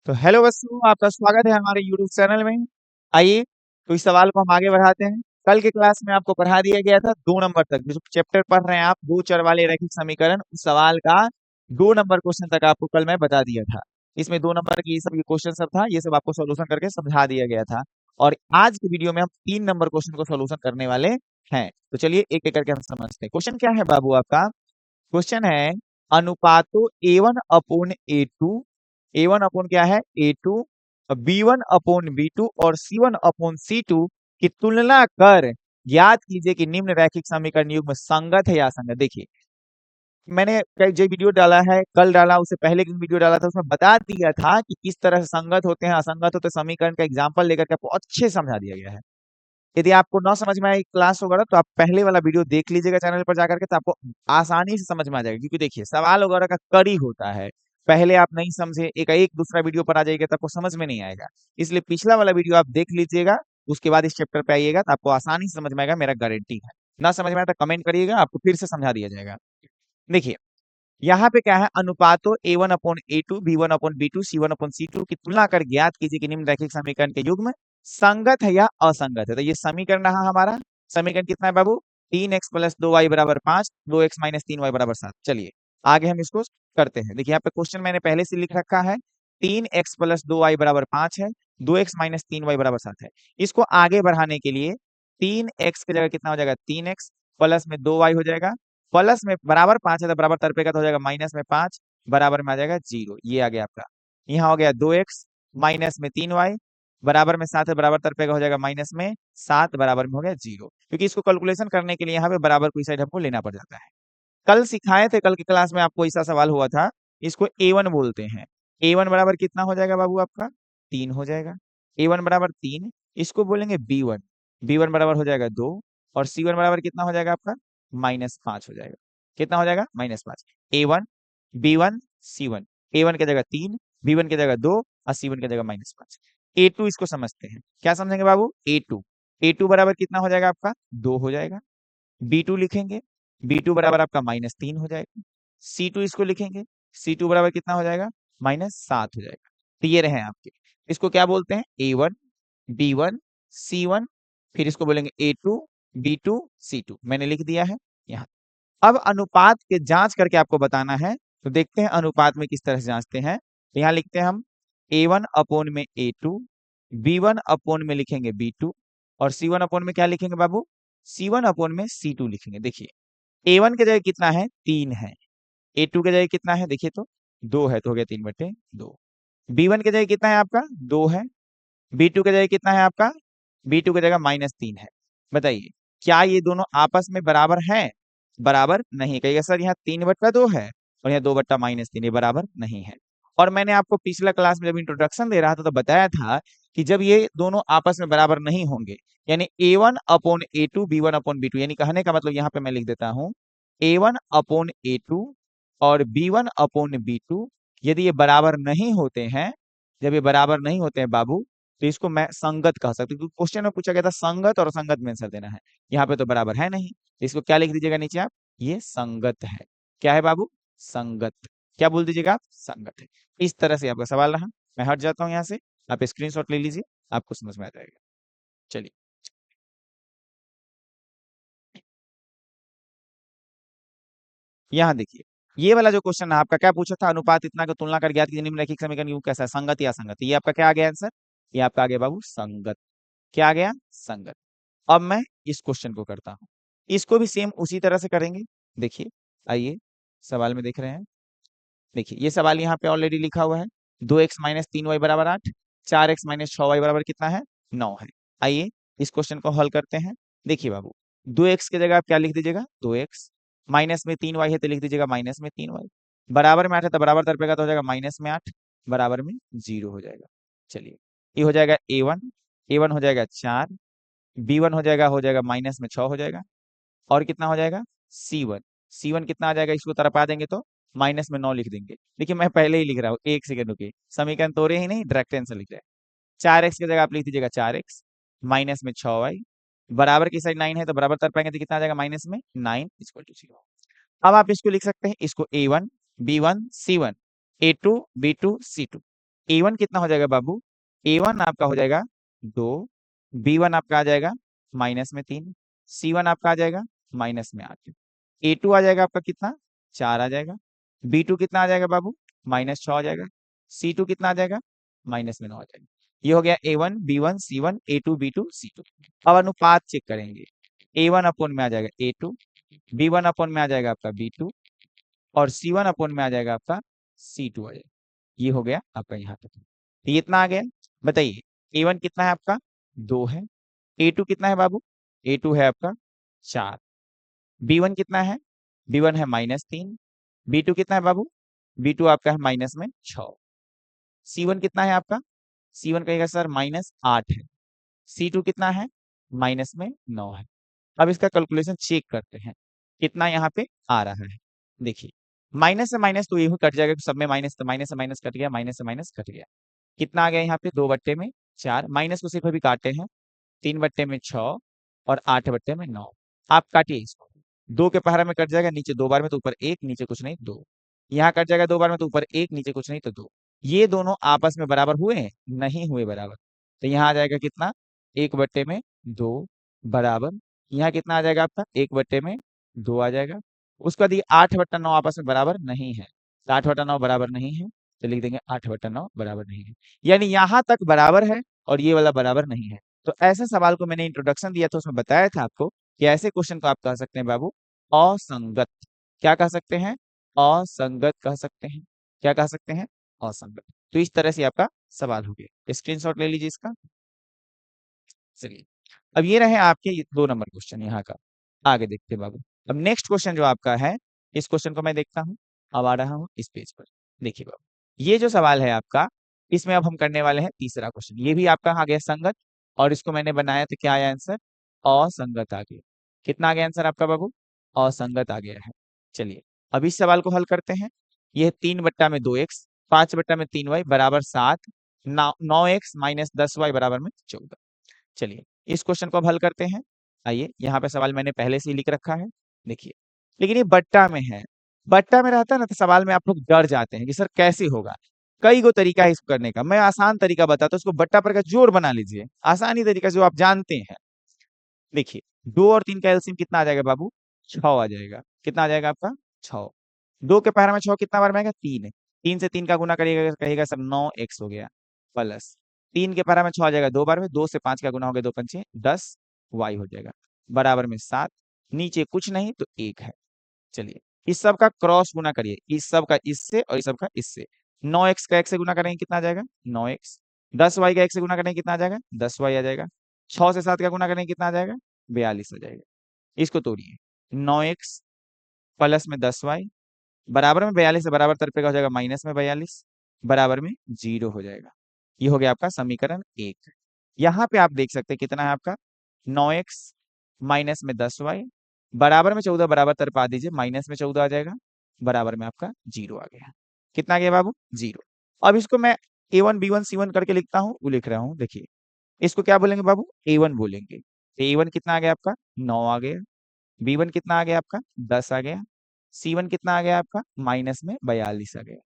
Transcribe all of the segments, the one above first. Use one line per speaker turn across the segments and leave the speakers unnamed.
तो हेलो बच्चों, आपका स्वागत है हमारे यूट्यूब चैनल में। आइए, तो इस सवाल को हम आगे बढ़ाते हैं। कल के क्लास में आपको पढ़ा दिया गया था 2 नंबर तक, जो चैप्टर पढ़ रहे हैं आप, दो चर वाले रैखिक समीकरण, उस सवाल का 2 नंबर क्वेश्चन तक आपको कल मैं बता दिया था। इसमें 2 नंबर की सब ये क्वेश्चन सब था, ये सब आपको सोल्यूशन करके समझा दिया गया था। और आज की वीडियो में हम 3 नंबर क्वेश्चन को सोल्यूशन करने वाले हैं। तो चलिए एक एक करके हम समझते हैं। क्वेश्चन क्या है बाबू आपका? क्वेश्चन है अनुपातों A1/A2, A1 अपॉन क्या है A2, B1/B2 और C1/C2 की तुलना कर ज्ञात कीजिए कि निम्न रैखिक समीकरण युग्म संगत है या असंगत। देखिए, मैंने कई जो वीडियो डाला है, कल डाला, उससे पहले की वीडियो डाला था, उसमें बता दिया था कि किस तरह से संगत होते हैं, असंगत होते हैं। समीकरण का एग्जाम्पल लेकर के आपको अच्छे से समझा दिया गया है। यदि आपको ना समझ में आए क्लास वगैरह, तो आप पहले वाला वीडियो देख लीजिएगा चैनल पर जाकर के, तो आपको आसानी से समझ में आ जाएगा। क्योंकि देखिए, सवाल वगैरह का कड़ी होता है। पहले आप नहीं समझे, एक दूसरा वीडियो पर आ जाइएगा तो आपको समझ में नहीं आएगा। इसलिए पिछला वाला वीडियो आप देख लीजिएगा, उसके बाद इस चैप्टर पे आइएगा तो आपको आसानी से समझ में आएगा, मेरा गारंटी है। ना समझ में आए तो कमेंट करिएगा, आपको फिर से समझा दिया जाएगा। देखिए, यहाँ पे क्या है, अनुपातों A1/A2, B1/B2, C1/C2 की तुलना कर ज्ञात कीजिए कि निम्न रैखिक समीकरण के युग्म संगत है या असंगत है। तो ये समीकरण रहा हमारा। समीकरण कितना है बाबू? 3x + 2y = 5, 2x - 3y = 7। चलिए आगे हम इसको करते हैं। देखिए, यहाँ पे क्वेश्चन मैंने पहले से लिख रखा है। 3x + 2y = 5 है, 2x - 3y = 7 है। इसको आगे बढ़ाने के लिए 3x की जगह कितना हो जाएगा? 3x, प्लस में 2y हो जाएगा, प्लस में बराबर 5 है तो बराबर तरपेगा तो हो जाएगा माइनस में 5, बराबर में आ जाएगा 0। ये आ गया आपका। यहाँ हो गया 2x, माइनस में 3y, बराबर में 7 है, बराबर तरपेगा हो जाएगा माइनस में 7, बराबर में हो गया 0। क्योंकि इसको कैलकुलेशन करने के लिए यहाँ पे बराबर कोई साइड हमको लेना पड़ जाता है। कल सिखाए थे, कल की क्लास में आपको ऐसा सवाल हुआ था। इसको A1 बोलते हैं। A1 बराबर कितना हो जाएगा बाबू आपका? 3 हो जाएगा। A1 बराबर 3, इसको बोलेंगे B1। B1 बराबर हो जाएगा 2, और C1 बराबर कितना हो जाएगा आपका? -5 हो जाएगा। कितना हो जाएगा? -5। A1, B1, C1। A1 की जगह 3, B1 की जगह 2 और C1 की जगह -5। A2 इसको समझते हैं। क्या समझेंगे बाबू? A2। A2 बराबर कितना हो जाएगा आपका? 2 हो जाएगा। B2 लिखेंगे, B2 बराबर आपका -3 हो जाएगा। C2 इसको लिखेंगे, C2 बराबर कितना हो जाएगा? -7 हो जाएगा। तो ये रहे आपके। इसको क्या बोलते हैं? A1, B1, C1, फिर इसको बोलेंगे A2, B2, C2। मैंने लिख दिया है यहाँ। अब अनुपात के जांच करके आपको बताना है। तो देखते हैं अनुपात में किस तरह से जांचते हैं। तो यहाँ लिखते हैं हम A1 में A2, B1 में लिखेंगे B2, और C1 में क्या लिखेंगे बाबू? C1 में C2 लिखेंगे। देखिए, A1 के जगह कितना है? 3 है। A2 के जगह कितना है? देखिए तो 2 है, तो हो गया 3/2। B1 के जगह कितना है आपका? 2 है। B2 के जगह कितना है आपका? B2 की जगह -3 है। बताइए, क्या ये दोनों आपस में बराबर हैं? बराबर नहीं। कहिएगा सर यहाँ 3/2 है और यहाँ 2/-3, ये बराबर नहीं है। और मैंने आपको पिछला क्लास में जब इंट्रोडक्शन दे रहा था तो बताया था कि जब ये दोनों आपस में बराबर नहीं होंगे, यानी A1/A2, B1/B2, यानी कहने का मतलब यहाँ पे मैं लिख देता हूँ A1/A2 और B1/B2, यदि ये बराबर नहीं होते हैं, जब ये बराबर नहीं होते हैं बाबू, तो इसको मैं संगत कह सकता हूँ। क्वेश्चन में पूछा गया था संगत और असंगत में आंसर देना है। यहाँ पे तो बराबर है नहीं, इसको क्या लिख दीजिएगा नीचे आप? ये संगत है। क्या है बाबू? संगत। क्या बोल दीजिएगा आप? संगत है। इस तरह से आपका सवाल रहा। मैं हट जाता हूँ यहाँ से, आप स्क्रीनशॉट ले लीजिए, आपको समझ में आ जाएगा। चलिए, यहाँ देखिए, ये वाला जो क्वेश्चन है आपका, क्या पूछा था? अनुपात इतना की तुलना कर ज्ञात कीजिए निम्नलिखित समीकरण युग्म कैसा है, संगत या असंगत। ये आपका क्या आ गया आंसर? ये आपका आ गया बाबू संगत। क्या आ गया? संगत। अब मैं इस क्वेश्चन को करता हूं। इसको भी सेम उसी तरह से करेंगे। देखिए, आइए सवाल में देख रहे हैं। देखिए, ये सवाल यहाँ पे ऑलरेडी लिखा हुआ है। 2x - 3y = 8, 4x - 6y = कितना है? 9 है। आइए इस क्वेश्चन को हल करते हैं। देखिए बाबू, 2x की जगह आप क्या लिख दीजिएगा? 2x, माइनस में 3y है तो लिख दीजिएगा -3y, बराबर में 8 है तो बराबर तरपेगा तो हो जाएगा -8, बराबर में 0 हो जाएगा। चलिए, ये हो जाएगा A1 हो जाएगा 4, B1 हो जाएगा -6 हो जाएगा, और कितना हो जाएगा? C1 कितना आ जाएगा? इसको तरपा देंगे तो -9 लिख देंगे। देखिए, मैं पहले ही लिख रहा हूँ, 1 सेकंड रुकिए। समीकरण तोड़े ही नहीं, डायरेक्ट आंसर लिख रहे हैं। 4x की जगह आप लिख दीजिएगा 4x, -6y, बराबर की साइड 9 है तो बराबर तरपाएंगे तो कितना आ जाएगा? -9 = 0। अब आप इसको लिख सकते हैं, इसको A1, B1, C1, A2, B2, C2। A1 कितना हो जाएगा बाबू? A1 आपका हो जाएगा 2, B1 आपका आ जाएगा माइनस में 3, C1 आपका आ जाएगा माइनस में 8, A2 आ जाएगा आपका कितना? 4 आ जाएगा, B2 कितना आ जाएगा बाबू? माइनस 6 आ जाएगा, C2 कितना आ जाएगा? माइनस में 9 आ जाएगा। ये हो गया A1 B1 C1 A2 B2 C2। अब अनुपात चेक करेंगे। A1 अपोन में आ जाएगा A2, B1 अपोन में आ जाएगा आपका B2 और C1 अपोन में आ जाएगा आपका C2 आ जाएगा। ये हो गया आपका यहाँ तक। तो ये इतना आ गया। बताइए A1 कितना है आपका? 2 है। A2 कितना है बाबू? A2 है आपका 4। B1 कितना है? B1 है -3। B2 कितना है बाबू? B2 आपका है माइनस में 6। C1 कितना है आपका? C1 कहेगा सर -8 है। C2 कितना है? माइनस में 9 है। अब इसका कैलकुलेशन चेक करते हैं कितना यहाँ पे आ रहा है। देखिए माइनस से माइनस तो यूं ही कट जाएगा, सब में माइनस, तो माइनस से माइनस कट गया, माइनस से माइनस कट गया। कितना आ गया यहाँ पे? 2/4। माइनस को सिर्फ अभी काटे हैं, 3/6 और 8/9। आप काटिए इसको, 2 के पहरा में कट जाएगा, नीचे 2 बार में तो ऊपर 1, नीचे कुछ नहीं 2। यहाँ कट जाएगा 2 बार में तो ऊपर 1, नीचे कुछ नहीं तो 2। ये दोनों आपस में बराबर हुए हैं? नहीं हुए बराबर। तो यहाँ आ जाएगा कितना? 1/2 बराबर, यहाँ कितना आ जाएगा आपका? 1/2 आ जाएगा। उसके बाद ये 8/9 आपस में बराबर नहीं है, तो 8/9 बराबर नहीं है, तो लिख देंगे 8/9 बराबर नहीं है। यानी यहाँ तक बराबर है और ये वाला बराबर नहीं है। तो ऐसे सवाल को मैंने इंट्रोडक्शन दिया था, उसमें बताया था आपको कि ऐसे क्वेश्चन को आप कह सकते हैं बाबू असंगत। क्या कह सकते हैं? असंगत कह सकते हैं। क्या कह सकते हैं? असंगत। तो इस तरह से आपका सवाल हो गया, स्क्रीनशॉट ले लीजिए इसका। चलिए अब ये रहे आपके 2 नंबर क्वेश्चन यहाँ का। आगे देखते हैं बाबू। अब नेक्स्ट क्वेश्चन जो आपका है, इस क्वेश्चन को मैं देखता हूँ, अब आ रहा हूँ इस पेज पर। देखिए बाबू, ये जो सवाल है आपका, इसमें अब हम करने वाले हैं तीसरा क्वेश्चन। ये भी आपका आ गया संगत, और इसको मैंने बनाया तो क्या आया आंसर? असंगत आ गया। कितना आ गया आंसर आपका बाबू? असंगत आ गया है। चलिए अब इस सवाल को हल करते हैं। ये 3/2x 5/3y बराबर 7, 9x माइनस 10y बराबर में 14। चलिए इस क्वेश्चन को अब हल करते हैं। आइए, यहाँ पे सवाल मैंने पहले से ही लिख रखा है, देखिए। लेकिन ये बट्टा में है, बट्टा में रहता है ना तो सवाल में आप लोग डर जाते हैं कि सर कैसे होगा। कई गो तरीका है इसको करने का, मैं आसान तरीका बताता हूँ, उसको बट्टा पर का जोड़ बना लीजिए, आसानी तरीका जो आप जानते हैं। देखिए 2 और 3 का एलसीएम कितना आ जाएगा बाबू? 6 आ जाएगा। कितना आ जाएगा आपका? 6। 2 के पहरा में 6 कितना बार में आएगा? 3। 3 से 3 का गुना करिएगा, कहेगा सर 9x हो गया, प्लस 3 के पहरा में 6 आ जाएगा 2 बार में, 2 से 5 का गुना हो गया 2 पंचे 10 y हो जाएगा, बराबर में 7। नीचे कुछ नहीं तो 1 है। चलिए इस सब का क्रॉस गुना करिए, इस सब का इससे और इस सब का इससे। 9x का 1 से गुना करेंगे कितना आ जाएगा? 9x। 10y का 1 से गुना करेंगे कितना आ जाएगा? 10y आ जाएगा। 6 से 7 का गुना करेंगे कितना आ जाएगा? 42 आ जाएगा। इसको तोड़िए, 9x प्लस में 10y बराबर में 42 से बराबर तरफ का हो जाएगा माइनस में 42 बराबर में 0 हो जाएगा। ये हो गया आपका समीकरण 1। यहाँ पे आप देख सकते हैं कितना है आपका? 9x माइनस में 10y बराबर में 14 बराबर तरफ आ दीजिए, माइनस में 14 आ जाएगा, बराबर में आपका 0 आ गया। कितना आ गया बाबू? 0। अब इसको मैं A1 B1 C1 करके लिखता हूँ, वो लिख रहा हूँ। देखिए इसको क्या बोलेंगे बाबू? A1 बोलेंगे। तो A1 कितना आ गया आपका? 9 आ गया। B1 कितना आ गया आपका? 10 आ गया। C1 कितना आ गया आपका? माइनस में 42 आ गया।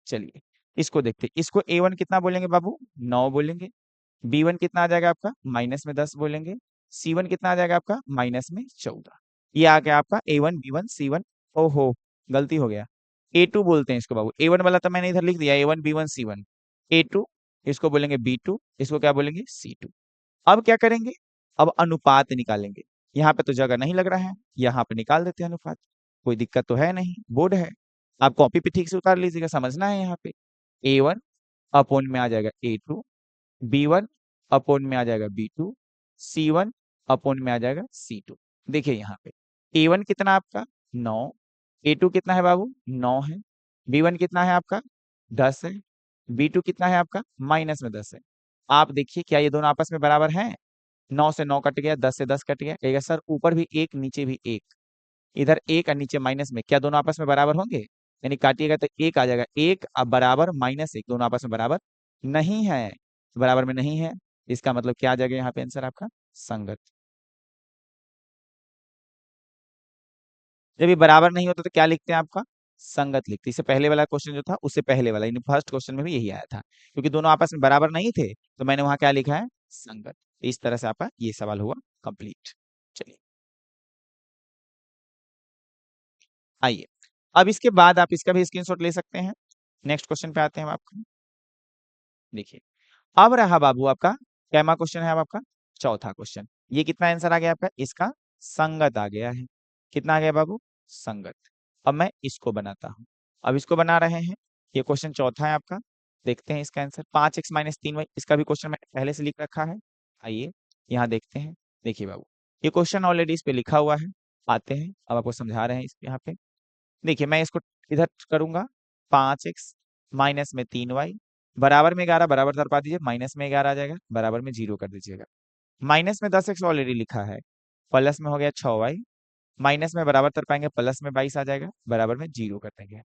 चलिए इसको देखते हैं। इसको A1 कितना बोलेंगे बाबू? 9 बोलेंगे। B1 कितना आ जाएगा आपका? माइनस में 10 बोलेंगे। C1 कितना आ जाएगा आपका? माइनस में 14। ये आ गया आपका A1 B1 C1। ओहो गलती हो गया, A2 बोलते हैं इसको बाबू। A1 वाला तो मैंने इधर लिख दिया, A1 B1 C1। A2 इसको बोलेंगे B2, इसको क्या बोलेंगे? C2। अब क्या करेंगे? अब अनुपात निकालेंगे। यहाँ पे तो जगह नहीं लग रहा है, यहाँ पे निकाल देते हैं अनुपात। कोई दिक्कत तो है नहीं, बोर्ड है, आप कॉपी पे ठीक से उतार लीजिएगा, समझना है। यहाँ पे A1 अपोन में आ जाएगा A2, B1 अपोन में आ जाएगा B2, C1 अपोन में आ जाएगा C2। देखिए यहाँ पे A1 कितना आपका? 9। A2 कितना है बाबू? 9 है। B1 कितना है आपका? 10 है। B2 कितना है आपका? माइनस में 10 है। आप देखिए क्या ये दोनों आपस में बराबर हैं? 9 से 9 कट गया, 10 से 10 कट गया। कहेगा सर ऊपर भी 1 नीचे भी 1, इधर 1 और नीचे माइनस में, क्या दोनों आपस में बराबर होंगे? यानी काटिएगा तो 1 आ जाएगा। 1 अब बराबर -1 दोनों आपस में बराबर नहीं है, बराबर में नहीं है। इसका मतलब क्या आ जाएगा यहाँ पे आंसर आपका? संगत। जब ये बराबर नहीं होता तो क्या लिखते हैं आपका? संगत लिखते। इससे पहले वाला क्वेश्चन जो था उससे पहले वाला यानी फर्स्ट क्वेश्चन में भी यही आया था, क्योंकि दोनों आपस में बराबर नहीं थे तो मैंने वहां क्या लिखा है, संगत। इस तरह से आपका ये सवाल हुआ कंप्लीट। चलिए आइए, अब इसके बाद आप इसका भी स्क्रीनशॉट ले सकते हैं। नेक्स्ट क्वेश्चन पे आते हैं हम आपका। देखिए अब रहा बाबू आपका कैमा क्वेश्चन है, अब आपका चौथा क्वेश्चन। ये कितना आंसर आ गया आपका, इसका संगत आ गया है। कितना आ गया बाबू, संगत। अब मैं इसको बनाता हूं, अब इसको बना रहे हैं। ये क्वेश्चन चौथा है आपका। देखते हैं इसका आंसर 5x-3y, इसका भी क्वेश्चन मैंने पहले से लिख रखा है। आइए यहाँ देखते हैं। देखिए बाबू ये क्वेश्चन ऑलरेडी इस पे लिखा हुआ है। आते हैं अब आपको समझा रहे हैं इस यहाँ पे। देखिए मैं इसको इधर करूंगा, 5x-3y बराबर में 11, बराबर तरपा दीजिए, माइनस में 11 आ जाएगा, बराबर में 0 कर दीजिएगा। माइनस में 10x ऑलरेडी लिखा है, प्लस में हो गया 6y, माइनस में बराबर तरपाएंगे, प्लस में 22 आ जाएगा, बराबर में 0 कर देंगे।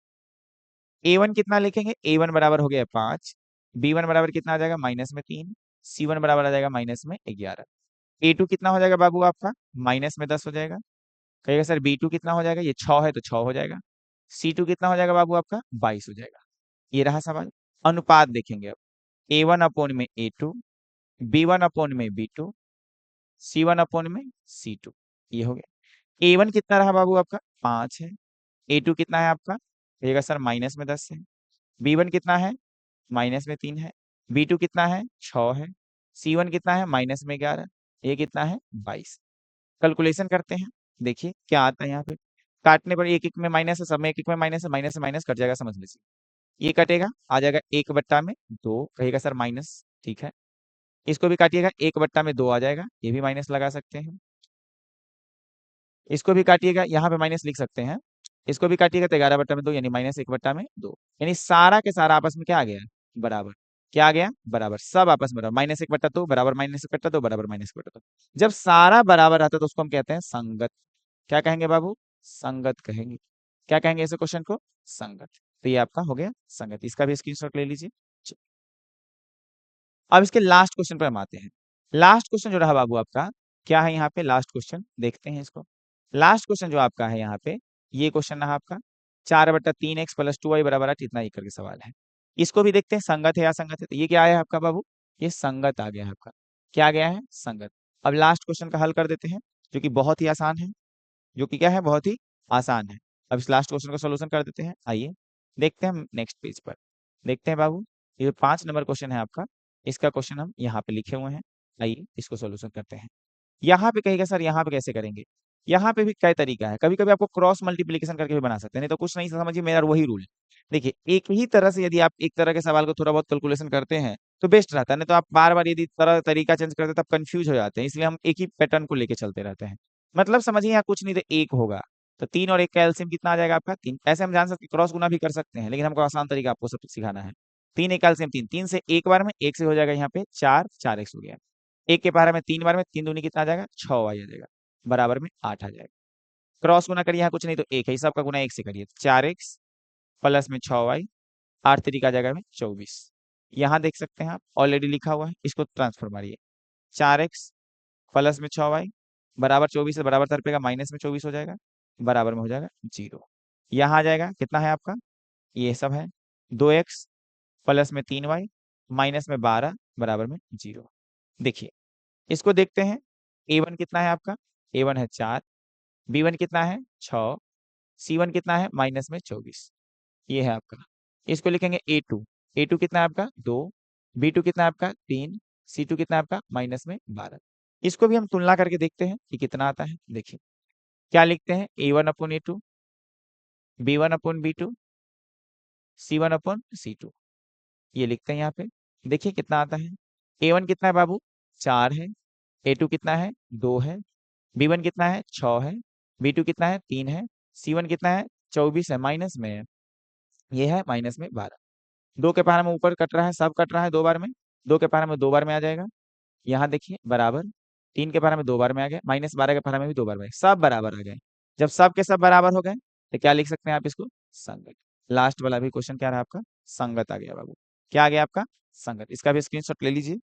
a1 कितना लिखेंगे, a1 बराबर हो गया 5, b1 बराबर कितना आ जाएगा, माइनस में 3, c1 बराबर आ जाएगा माइनस में 11। a2 कितना हो जाएगा बाबू आपका, माइनस में 10 हो जाएगा। कहिएगा सर b2 कितना हो जाएगा, ये 6 है तो 6 हो जाएगा। c2 कितना हो जाएगा बाबू आपका, 22 हो जाएगा। ये रहा सवाल। अनुपात देखेंगे अब, a1 अपॉन में a2, b1 अपॉन में b2, c1 अपॉन में c2। ये हो गया। a1 कितना रहा बाबू आपका, 5 है। a2 कितना है आपका, कहिएगा सर माइनस में 10 है। b1 कितना है, माइनस में 3 है। b2 कितना है, 6 है। c1 कितना है, माइनस में 11। ये कितना है, 22। कैलकुलेशन करते हैं, देखिए क्या आता है यहाँ पे। काटने पर एक एक में माइनस है, सब में एक एक में माइनस है, माइनस से माइनस कट जाएगा, समझ लीजिए। ये कटेगा, आ जाएगा 1/2, कहिएगा सर माइनस, ठीक है। इसको भी काटिएगा, 1/2 आ जाएगा, ये भी माइनस लगा सकते हैं। इसको भी काटिएगा, यहाँ पे माइनस लिख सकते हैं। इसको भी काटिएगा तो 11/2 यानी -1/2, यानी सारा के सारा आपस में क्या आ गया, बराबर। क्या आ गया, बराबर, सब आपस में बराबर। -1/2 बराबर -1/2 बराबर -1/2। जब सारा बराबर आता है तो उसको हम कहते हैं संगत। क्या कहेंगे बाबू, संगत कहेंगे। क्या कहेंगे इस क्वेश्चन को, संगत। तो ये आपका हो गया संगत, इसका भी स्क्रीनशॉट ले लीजिए। अब इसके लास्ट क्वेश्चन पर हम आते हैं। लास्ट क्वेश्चन जो रहा बाबू आपका, क्या है यहाँ पे लास्ट क्वेश्चन, देखते हैं इसको। लास्ट क्वेश्चन जो आपका है यहाँ पे, ये क्वेश्चन रहा आपका 4/3x + 2y = 8, इतना ही करके सवाल है। इसको भी देखते हैं संगत है या असंगत है। तो ये क्या है आपका बाबू, ये संगत आ गया है आपका। क्या आ गया है, संगत। अब लास्ट क्वेश्चन का हल कर देते हैं, जो कि बहुत ही आसान है, जो कि क्या है, बहुत ही आसान है। अब इस लास्ट क्वेश्चन का सोल्यूशन कर देते हैं। आइए देखते हैं हम नेक्स्ट पेज पर। देखते हैं बाबू, ये 5 नंबर क्वेश्चन है आपका, इसका क्वेश्चन हम यहाँ पे लिखे हुए हैं। आइए इसको सोल्यूशन करते हैं। यहाँ पे कहिएगा सर यहाँ पे कैसे करेंगे, यहाँ पे भी कई तरीका है। कभी कभी आपको क्रॉस मल्टीप्लीकेशन करके भी बना सकते हैं, नहीं तो कुछ नहीं, समझिए मेरा वही रूल है। देखिए एक ही तरह से यदि आप एक तरह के सवाल को थोड़ा बहुत कैलकुलेशन करते हैं तो बेस्ट रहता है, नहीं तो आप बार बार यदि तरह तरीका चेंज करते हैं तब कंफ्यूज हो जाते हैं। इसलिए हम एक ही पैटर्न को लेके चलते रहते हैं। मतलब समझिए यहाँ कुछ नहीं तो एक होगा, तो 3 और 1 का एलसीएम कितना आ जाएगा आपका, 3। ऐसे हम जान सकते हैं, क्रॉस गुना भी कर सकते हैं, लेकिन हमको आसान तरीका आपको सब सिखाना है। 3 1 का एलसीएम 3, 3 से एक बार में 1 से हो जाएगा यहाँ पे 4, 4x हो गया। 1 के पहाड़े में 3 बार में 3 दूनी कितना आ जाएगा, 6y आ जाएगा, बराबर में 8 आ जाएगा। क्रॉस गुना करिए, यहाँ कुछ नहीं तो एक है, सबका गुना 1 से करिए, 4x प्लस में 6y, 8 3 आ जाएगा में 24। यहाँ देख सकते हैं आप ऑलरेडी लिखा हुआ है, इसको ट्रांसफर मारिए। 4x प्लस में 6y बराबर 24 से बराबर तरपेगा, माइनस में 24 हो जाएगा, बराबर में हो जाएगा 0। यहाँ आ जाएगा कितना है आपका, ये सब है 2x प्लस में 3y माइनस में 12 बराबर में 0। देखिए इसको देखते हैं। a1 कितना है आपका, a1 है 4, b1 कितना है 6, c1 कितना है माइनस में 24। ये है आपका। इसको लिखेंगे a2, a2 कितना है आपका 2, b2 कितना है आपका 3, c2 कितना है आपका माइनस में 12। इसको भी हम तुलना करके देखते हैं कि कितना आता है। देखिए क्या लिखते हैं, a1/a2, b1/b2, c1/c2, ये लिखते हैं यहाँ पे। देखिए कितना आता है। a1 कितना है बाबू, 4 है। a2 कितना है, 2 है। b1 कितना है, 6 है। b2 कितना है, 3 है। c1 कितना है, 24 है, माइनस में है, ये है माइनस में 12। 2 के पहाड़ में ऊपर कट रहा है, सब कट रहा है 2 बार में, 2 के पहाड़ में 2 बार में आ जाएगा। यहाँ देखिए बराबर, 3 के पहाड़ में 2 बार में आ गया, -12 के पहाड़ में भी 2 बार में, सब बराबर आ गए। जब सब के सब बराबर हो गए तो क्या लिख सकते हैं आप इसको, संगत। लास्ट वाला भी क्वेश्चन क्या रहा आपका, संगत आ गया बाबू। क्या आ गया आपका, संगत। इसका भी स्क्रीनशॉट ले लीजिए।